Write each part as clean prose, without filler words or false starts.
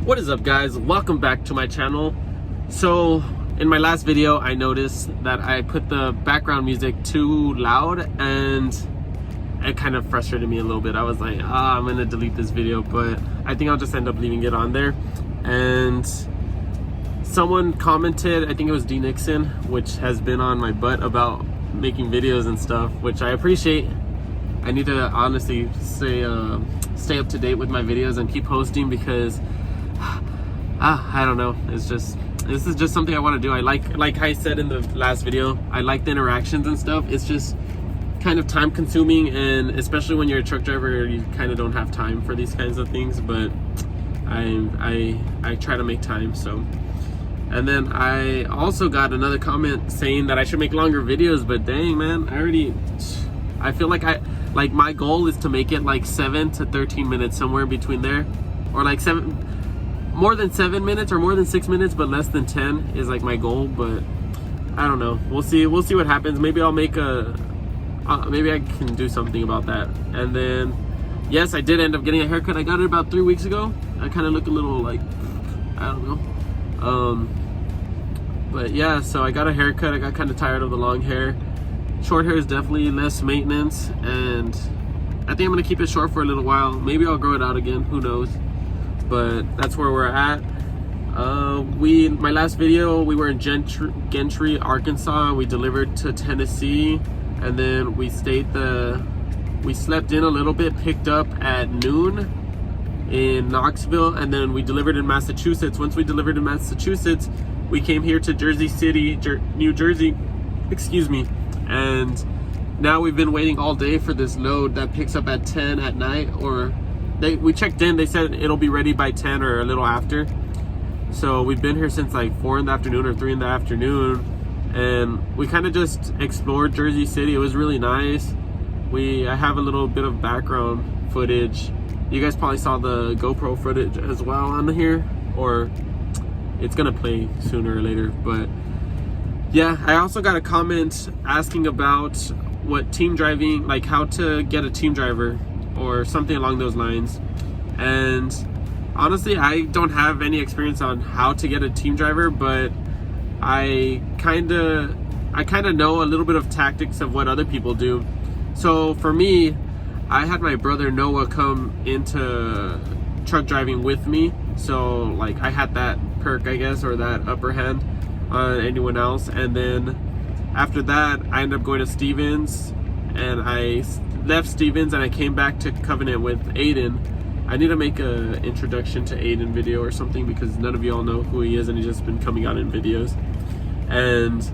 What is up, guys? Welcome back to my channel. So in my last video I noticed that I put the background music too loud and it kind of frustrated me a little bit. I was like, I'm gonna delete this video, but I think I'll just end up leaving it on there. And someone commented, I think it was D Nixon, which has been on my butt about making videos and stuff, which I appreciate. I need to honestly stay up to date with my videos and keep posting because I don't know, this is just something I want to do. I like I said in the last video, I like the interactions and stuff. It's just kind of time consuming, and especially when you're a truck driver, you kind of don't have time for these kinds of things, but I try to make time. So, and then I also got another comment saying that I should make longer videos, but dang, man, I feel like my goal is to make it like 7 to 13 minutes, somewhere between there, or like more than 7 minutes or more than 6 minutes, but less than 10 is like my goal. But I don't know, we'll see what happens. Maybe I'll make maybe I can do something about that. And then yes, I did end up getting a haircut. I got it about 3 weeks ago. I kind of look a little like, I don't know, but yeah, so I got a haircut. I got kind of tired of the long hair. Short hair is definitely less maintenance, and I think I'm gonna keep it short for a little while. Maybe I'll grow it out again, who knows. But that's where we're at. My last video, we were in Gentry, Arkansas. We delivered to Tennessee, and then we slept in a little bit, picked up at noon in Knoxville, and then we delivered in Massachusetts. Once we delivered in Massachusetts, we came here to Jersey City, New Jersey, excuse me, and now we've been waiting all day for this load that picks up at 10 at night, or we checked in, they said it'll be ready by 10 or a little after. So we've been here since like 4 in the afternoon or 3 in the afternoon, and we kind of just explored Jersey City. It was really nice. I have a little bit of background footage. You guys probably saw the GoPro footage as well on here, or it's gonna play sooner or later. But yeah, I also got a comment asking about what team driving, like how to get a team driver or something along those lines. And honestly, I don't have any experience on how to get a team driver, but I kind of know a little bit of tactics of what other people do. So for me, I had my brother Noah come into truck driving with me, so like I had that perk, I guess, or that upper hand on anyone else. And then after that, I ended up going to Stevens, and I left Stevens and I came back to Covenant with Aiden. I need to make a introduction to Aiden video or something, because none of y'all know who he is, and he's just been coming out in videos. And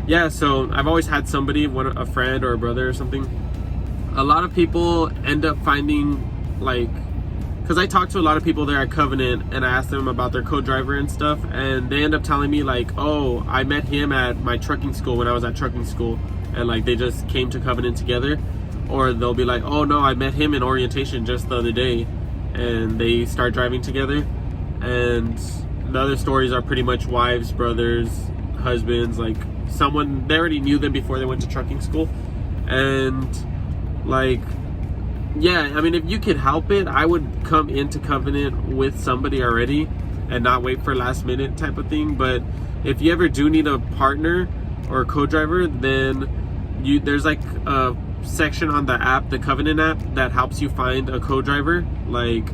yeah, so I've always had somebody, a friend or a brother or something. A lot of people end up finding, like, because I talked to a lot of people there at Covenant, and I asked them about their co-driver and stuff, and they end up telling me like, oh, I met him at my trucking school when I was at trucking school, and like they just came to Covenant together. Or they'll be like, oh no, I met him in orientation just the other day, and they start driving together. And the other stories are pretty much wives, brothers, husbands, like someone, they already knew them before they went to trucking school. And like, yeah, I mean, if you could help it, I would come into Covenant with somebody already and not wait for last minute type of thing. But if you ever do need a partner or a co-driver, then there's like a section on the app, the Covenant app, that helps you find a co-driver, like,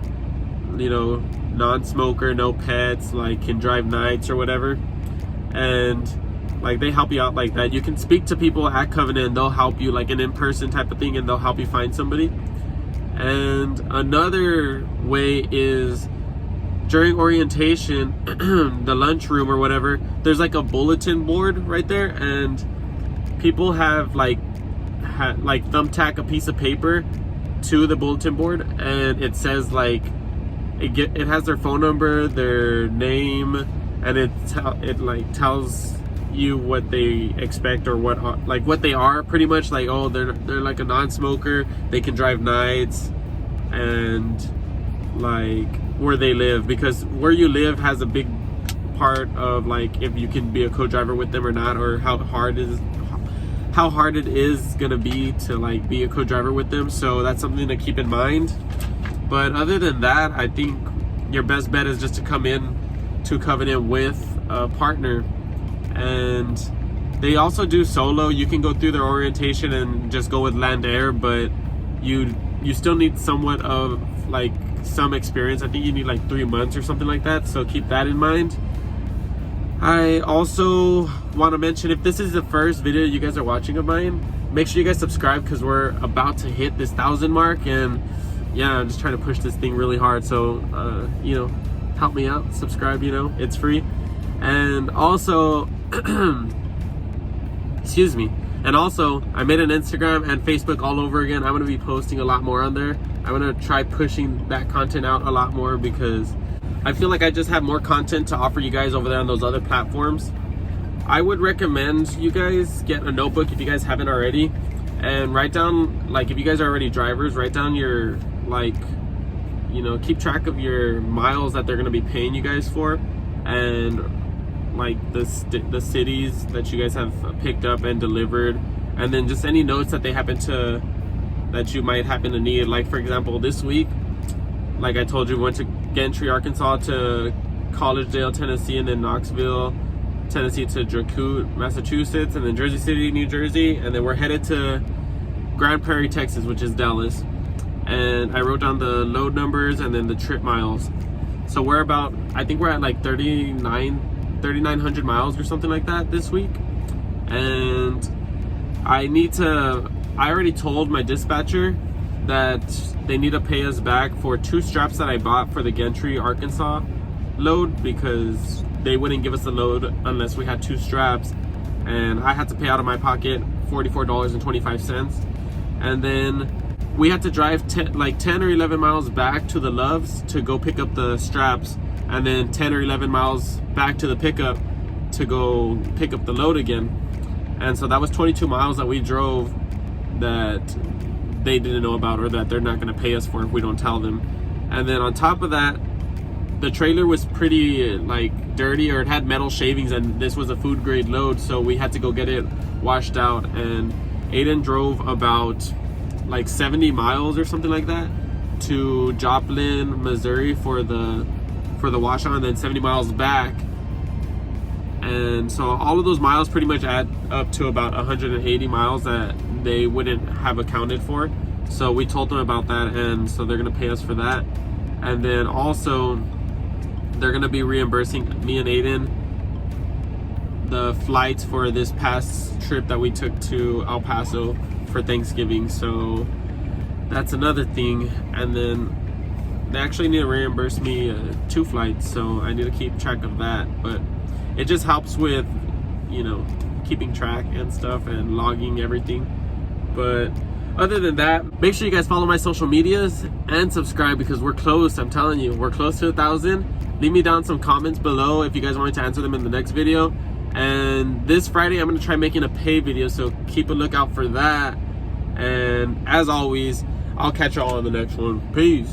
you know, non-smoker, no pets, like can drive nights or whatever. And like they help you out like that. You can speak to people at Covenant and they'll help you, like an in-person type of thing, and they'll help you find somebody. And another way is during orientation, the lunchroom or whatever, there's like a bulletin board right there, and people have like thumbtack a piece of paper to the bulletin board, and it says like it has their phone number, their name, and it tells you what they expect or what they are, pretty much like, oh, they're like a non-smoker, they can drive nights, and like where they live, because where you live has a big part of like if you can be a co-driver with them or not, or how hard it is gonna be to like be a co-driver with them. So that's something to keep in mind. But other than that, I think your best bet is just to come in to Covenant with a partner. And they also do solo. You can go through their orientation and just go with Land Air, but you still need somewhat of like some experience. I think you need like 3 months or something like that, so keep that in mind. I also want to mention, if this is the first video you guys are watching of mine, make sure you guys subscribe, because we're about to hit this 1,000 mark, and yeah, I'm just trying to push this thing really hard. So you know, help me out, subscribe, you know, it's free. And also excuse me, and also I made an Instagram and Facebook all over again. I'm going to be posting a lot more on there. I'm going to try pushing that content out a lot more, because I feel like I just have more content to offer you guys over there on those other platforms. I would recommend you guys get a notebook if you guys haven't already, and write down, like, if you guys are already drivers, write down your, like, you know, keep track of your miles that they're going to be paying you guys for, and like the cities that you guys have picked up and delivered, and then just any notes that that you might happen to need. Like, for example, this week, like I told you, we went to Gentry, Arkansas, to Collegedale, Tennessee, and then Knoxville, Tennessee, to Dracut, Massachusetts, and then Jersey City, New Jersey, and then we're headed to Grand Prairie, Texas, which is Dallas. And I wrote down the load numbers and then the trip miles. So we're about, I think we're at like 3,900 miles or something like that this week. And I already told my dispatcher that they need to pay us back for 2 straps that I bought for the Gentry, Arkansas load, because they wouldn't give us a load unless we had 2 straps, and I had to pay out of my pocket $44.25. And then we had to drive 10 or 11 miles back to the Loves to go pick up the straps, and then 10 or 11 miles back to the pickup to go pick up the load again. And so that was 22 miles that we drove that they didn't know about, or that they're not going to pay us for if we don't tell them. And then on top of that, the trailer was pretty like dirty, or it had metal shavings, and this was a food grade load, so we had to go get it washed out. And Aiden drove about like 70 miles or something like that to Joplin, Missouri for the wash on, and then 70 miles back. And so all of those miles pretty much add up to about 180 miles that they wouldn't have accounted for. So we told them about that, and so they're gonna pay us for that. And then also they're gonna be reimbursing me and Aiden the flights for this past trip that we took to El Paso for Thanksgiving. So that's another thing. And then they actually need to reimburse me 2 flights, so I need to keep track of that. But it just helps with, you know, keeping track and stuff and logging everything. But other than that, make sure you guys follow my social medias and subscribe, because we're close. I'm telling you, we're close to 1,000. Leave me down some comments below if you guys want me to answer them in the next video. And this Friday, I'm going to try making a pay video, so keep a lookout for that. And as always, I'll catch y'all on the next one. Peace.